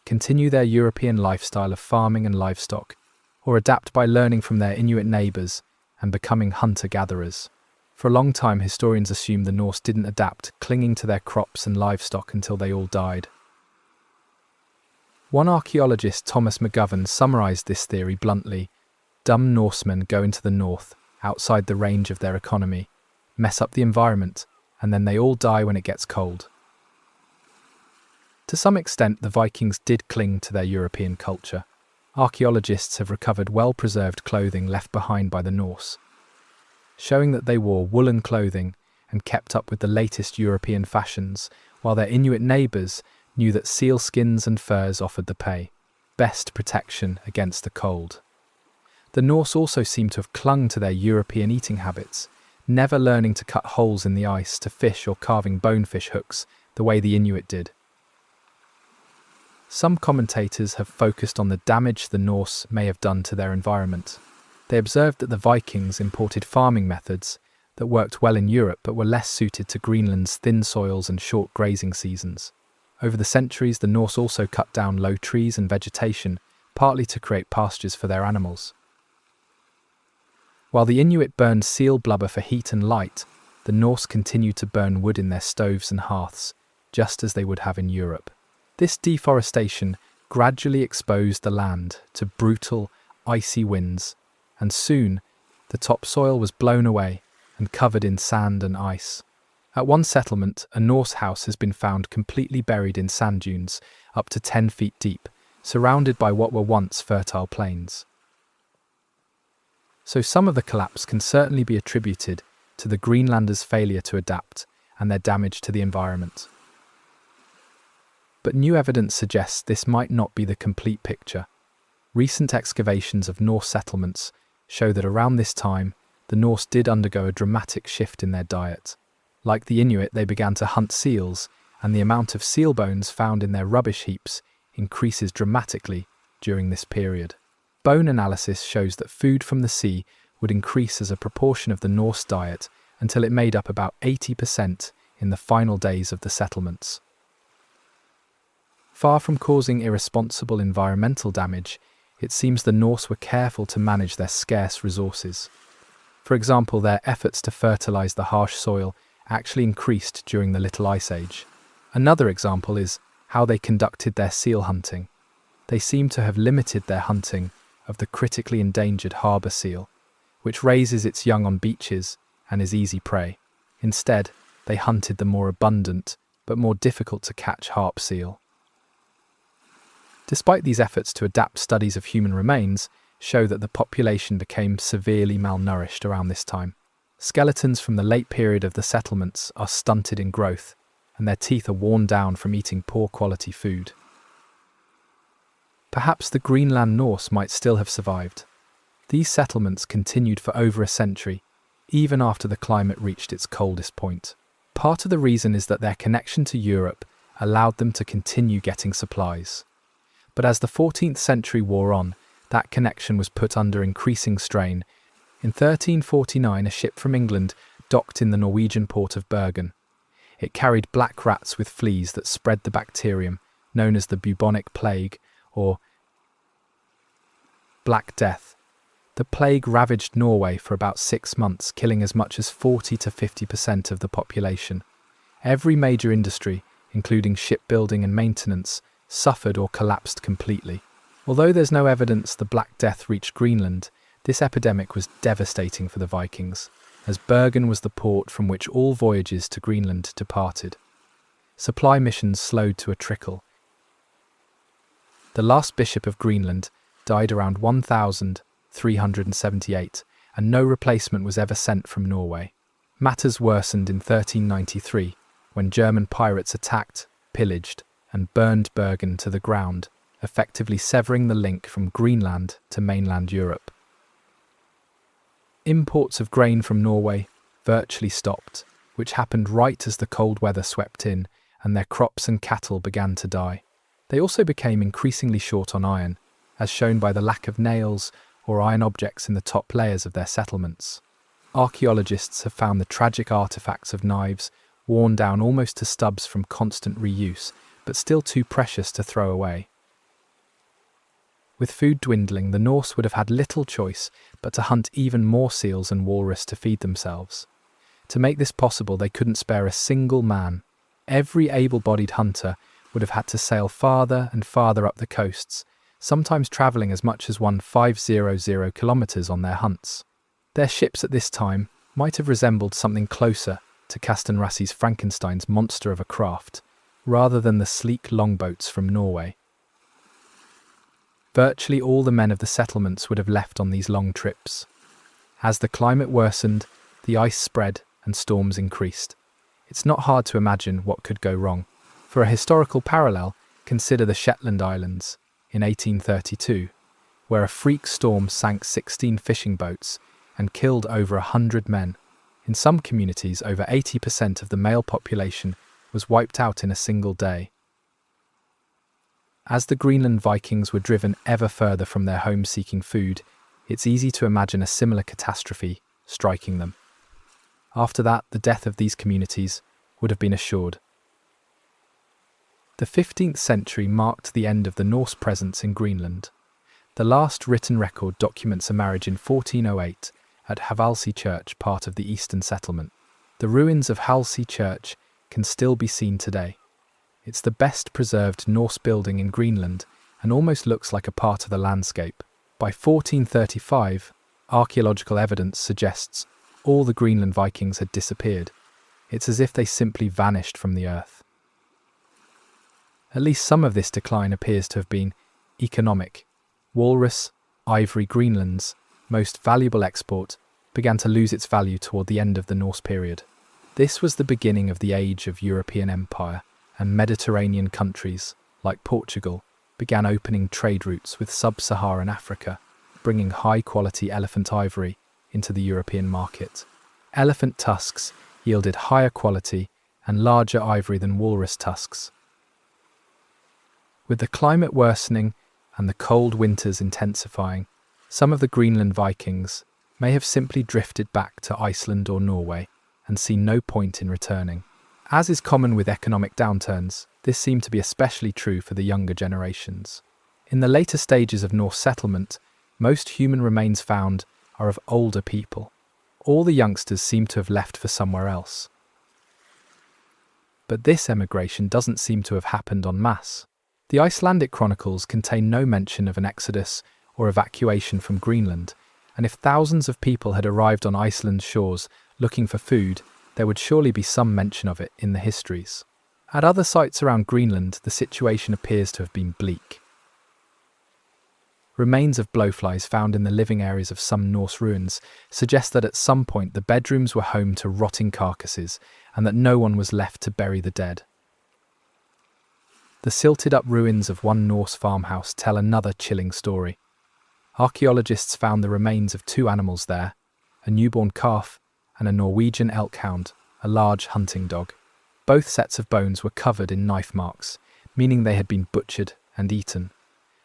continue their European lifestyle of farming and livestock, or adapt by learning from their Inuit neighbours and becoming hunter-gatherers. For a long time, historians assumed the Norse didn't adapt, clinging to their crops and livestock until they all died. One archaeologist, Thomas McGovern, summarised this theory bluntly: dumb Norsemen go into the north, outside the range of their economy, mess up the environment, and then they all die when it gets cold. To some extent, the Vikings did cling to their European culture. Archaeologists have recovered well-preserved clothing left behind by the Norse, showing that they wore woolen clothing and kept up with the latest European fashions, while their Inuit neighbours knew that seal skins and furs offered the best protection against the cold. The Norse also seem to have clung to their European eating habits, never learning to cut holes in the ice to fish or carving bonefish hooks the way the Inuit did. Some commentators have focused on the damage the Norse may have done to their environment. They observed that the Vikings imported farming methods that worked well in Europe but were less suited to Greenland's thin soils and short grazing seasons. Over the centuries, the Norse also cut down low trees and vegetation, partly to create pastures for their animals. While the Inuit burned seal blubber for heat and light, the Norse continued to burn wood in their stoves and hearths, just as they would have in Europe. This deforestation gradually exposed the land to brutal, icy winds, and soon the topsoil was blown away and covered in sand and ice. At one settlement, a Norse house has been found completely buried in sand dunes, up to 10 feet deep, surrounded by what were once fertile plains. So some of the collapse can certainly be attributed to the Greenlanders' failure to adapt and their damage to the environment. But new evidence suggests this might not be the complete picture. Recent excavations of Norse settlements show that around this time, the Norse did undergo a dramatic shift in their diet. Like the Inuit, they began to hunt seals, and the amount of seal bones found in their rubbish heaps increases dramatically during this period. Bone analysis shows that food from the sea would increase as a proportion of the Norse diet until it made up about 80% in the final days of the settlements. Far from causing irresponsible environmental damage, it seems the Norse were careful to manage their scarce resources. For example, their efforts to fertilize the harsh soil actually increased during the Little Ice Age. Another example is how they conducted their seal hunting. They seem to have limited their hunting of the critically endangered harbour seal, which raises its young on beaches and is easy prey. Instead, they hunted the more abundant but more difficult to catch harp seal. Despite these efforts to adapt, studies of human remains show that the population became severely malnourished around this time. Skeletons from the late period of the settlements are stunted in growth, and their teeth are worn down from eating poor quality food. Perhaps the Greenland Norse might still have survived. These settlements continued for over a century, even after the climate reached its coldest point. Part of the reason is that their connection to Europe allowed them to continue getting supplies. But as the 14th century wore on, that connection was put under increasing strain. In 1349, a ship from England docked in the Norwegian port of Bergen. It carried black rats with fleas that spread the bacterium known as the bubonic plague, or Black Death. The plague ravaged Norway for about 6 months, killing as much as 40 to 50% of the population. Every major industry, including shipbuilding and maintenance, suffered or collapsed completely. Although there's no evidence the Black Death reached Greenland, this epidemic was devastating for the Vikings, as Bergen was the port from which all voyages to Greenland departed. Supply missions slowed to a trickle. The last bishop of Greenland died around 1378, and no replacement was ever sent from Norway. Matters worsened in 1393, when German pirates attacked, pillaged, and burned Bergen to the ground, effectively severing the link from Greenland to mainland Europe. Imports of grain from Norway virtually stopped, which happened right as the cold weather swept in and their crops and cattle began to die. They also became increasingly short on iron, as shown by the lack of nails or iron objects in the top layers of their settlements. Archaeologists have found the tragic artifacts of knives worn down almost to stubs from constant reuse, but still too precious to throw away. With food dwindling, the Norse would have had little choice but to hunt even more seals and walrus to feed themselves. To make this possible, they couldn't spare a single man. Every able-bodied hunter would have had to sail farther and farther up the coasts, sometimes travelling as much as 1,500 kilometres on their hunts. Their ships at this time might have resembled something closer to Kastanrassi's Frankenstein's monster of a craft, rather than the sleek longboats from Norway. Virtually all the men of the settlements would have left on these long trips. As the climate worsened, the ice spread and storms increased. It's not hard to imagine what could go wrong. For a historical parallel, consider the Shetland Islands in 1832, where a freak storm sank 16 fishing boats and killed over 100 men. In some communities, over 80% of the male population was wiped out in a single day. As the Greenland Vikings were driven ever further from their home seeking food, it's easy to imagine a similar catastrophe striking them. After that, the death of these communities would have been assured. The 15th century marked the end of the Norse presence in Greenland. The last written record documents a marriage in 1408 at Havalsi Church, part of the eastern settlement. The ruins of Halsey Church can still be seen today. It's the best preserved Norse building in Greenland and almost looks like a part of the landscape. By 1435, archaeological evidence suggests all the Greenland Vikings had disappeared. It's as if they simply vanished from the earth. At least some of this decline appears to have been economic. Walrus, ivory, Greenland's most valuable export, began to lose its value toward the end of the Norse period. This was the beginning of the age of European empire, and Mediterranean countries, like Portugal, began opening trade routes with sub-Saharan Africa, bringing high-quality elephant ivory into the European market. Elephant tusks yielded higher quality and larger ivory than walrus tusks. With the climate worsening and the cold winters intensifying, some of the Greenland Vikings may have simply drifted back to Iceland or Norway and seen no point in returning. As is common with economic downturns, this seemed to be especially true for the younger generations. In the later stages of Norse settlement, most human remains found are of older people. All the youngsters seem to have left for somewhere else. But this emigration doesn't seem to have happened en masse. The Icelandic chronicles contain no mention of an exodus or evacuation from Greenland, and if thousands of people had arrived on Iceland's shores looking for food, there would surely be some mention of it in the histories. At other sites around Greenland, the situation appears to have been bleak. Remains of blowflies found in the living areas of some Norse ruins suggest that at some point the bedrooms were home to rotting carcasses and that no one was left to bury the dead. The silted-up ruins of one Norse farmhouse tell another chilling story. Archaeologists found the remains of two animals there, a newborn calf and a Norwegian elk hound, a large hunting dog. Both sets of bones were covered in knife marks, meaning they had been butchered and eaten.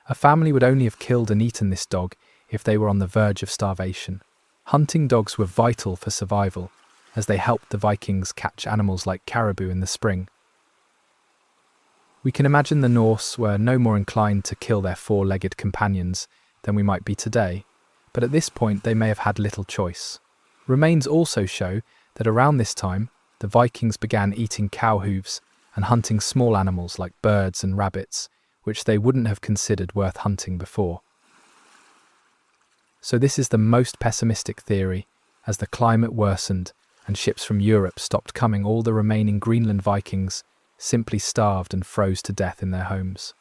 A family would only have killed and eaten this dog if they were on the verge of starvation. Hunting dogs were vital for survival, as they helped the Vikings catch animals like caribou in the spring. We can imagine the Norse were no more inclined to kill their four-legged companions than we might be today, but at this point they may have had little choice. Remains also show that around this time, the Vikings began eating cow hooves and hunting small animals like birds and rabbits, which they wouldn't have considered worth hunting before. So this is the most pessimistic theory. As the climate worsened and ships from Europe stopped coming, all the remaining Greenland Vikings simply starved and froze to death in their homes.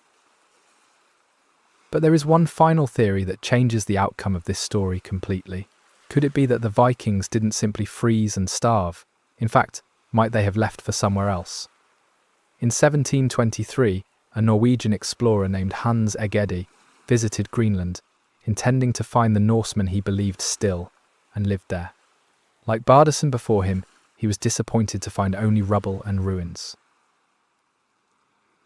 But there is one final theory that changes the outcome of this story completely. Could it be that the Vikings didn't simply freeze and starve? In fact, might they have left for somewhere else? In 1723, a Norwegian explorer named Hans Egede visited Greenland, intending to find the Norsemen he believed still and lived there. Like Bardason before him, he was disappointed to find only rubble and ruins.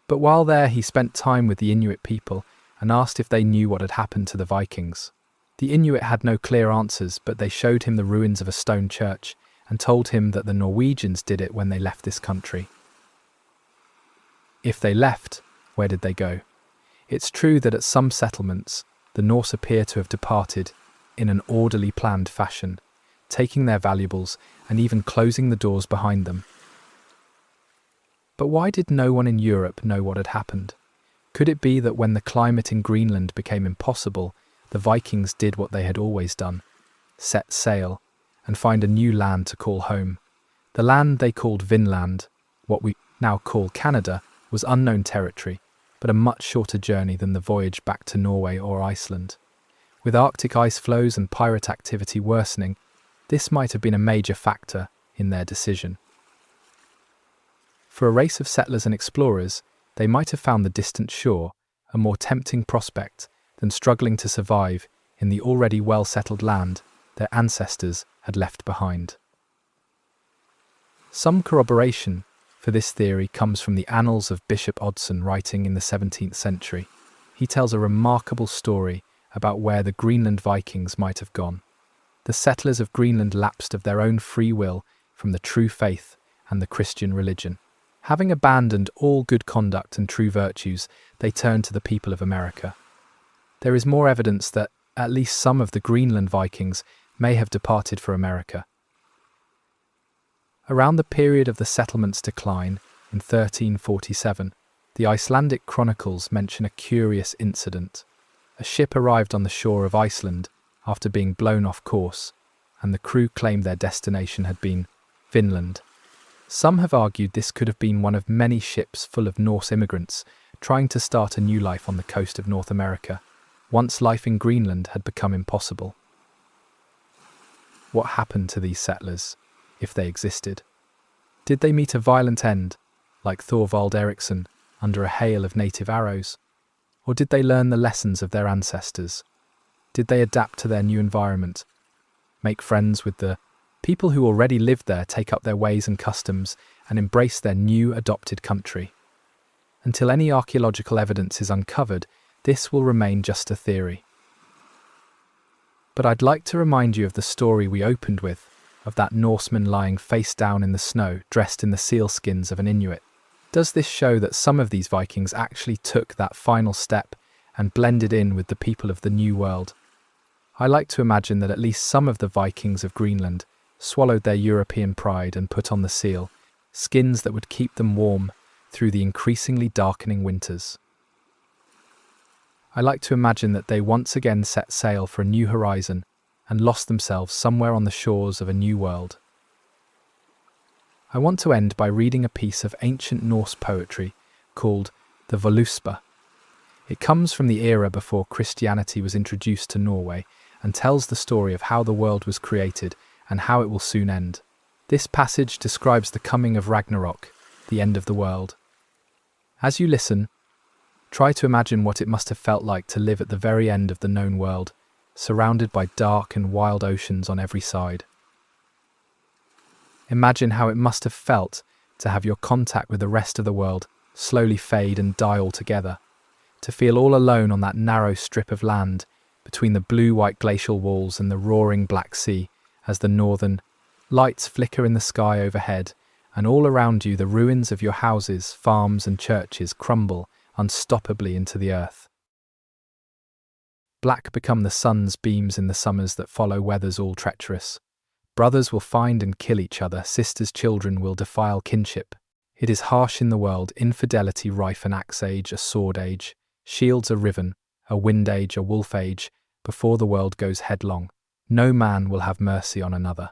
But while there, he spent time with the Inuit people and asked if they knew what had happened to the Vikings. The Inuit had no clear answers, but they showed him the ruins of a stone church and told him that the Norwegians did it when they left this country. If they left, where did they go? It's true that at some settlements, the Norse appear to have departed in an orderly, planned fashion, taking their valuables and even closing the doors behind them. But why did no one in Europe know what had happened? Could it be that when the climate in Greenland became impossible, the Vikings did what they had always done, set sail and find a new land to call home? The land they called Vinland, what we now call Canada, was unknown territory, but a much shorter journey than the voyage back to Norway or Iceland. With Arctic ice flows and pirate activity worsening, this might have been a major factor in their decision. For a race of settlers and explorers, they might have found the distant shore a more tempting prospect than struggling to survive in the already well-settled land their ancestors had left behind. Some corroboration for this theory comes from the annals of Bishop Oddson writing in the 17th century. He tells a remarkable story about where the Greenland Vikings might have gone. The settlers of Greenland lapsed of their own free will from the true faith and the Christian religion. Having abandoned all good conduct and true virtues, they turned to the people of America. There is more evidence that at least some of the Greenland Vikings may have departed for America. Around the period of the settlement's decline, in 1347, the Icelandic chronicles mention a curious incident. A ship arrived on the shore of Iceland after being blown off course, and the crew claimed their destination had been Vinland. Some have argued this could have been one of many ships full of Norse immigrants trying to start a new life on the coast of North America, once life in Greenland had become impossible. What happened to these settlers, if they existed? Did they meet a violent end, like Thorvald Eriksson, under a hail of native arrows? Or did they learn the lessons of their ancestors? Did they adapt to their new environment, make friends with the people who already lived there, take up their ways and customs, and embrace their new adopted country? Until any archaeological evidence is uncovered, this will remain just a theory. But I'd like to remind you of the story we opened with, of that Norseman lying face down in the snow, dressed in the sealskins of an Inuit. Does this show that some of these Vikings actually took that final step and blended in with the people of the New World? I like to imagine that at least some of the Vikings of Greenland swallowed their European pride and put on the seal, skins that would keep them warm through the increasingly darkening winters. I like to imagine that they once again set sail for a new horizon and lost themselves somewhere on the shores of a new world. I want to end by reading a piece of ancient Norse poetry called the Voluspa. It comes from the era before Christianity was introduced to Norway and tells the story of how the world was created and how it will soon end. This passage describes the coming of Ragnarok, the end of the world. As you listen, try to imagine what it must have felt like to live at the very end of the known world, surrounded by dark and wild oceans on every side. Imagine how it must have felt to have your contact with the rest of the world slowly fade and die altogether, to feel all alone on that narrow strip of land between the blue-white glacial walls and the roaring Black Sea as the northern lights flicker in the sky overhead, and all around you the ruins of your houses, farms and churches crumble unstoppably into the earth. Black become the sun's beams in the summers that follow weathers all treacherous. Brothers will find and kill each other, sisters' children will defile kinship. It is harsh in the world, infidelity rife, an axe age, a sword age, shields are riven, a wind age, a wolf age, before the world goes headlong. No man will have mercy on another.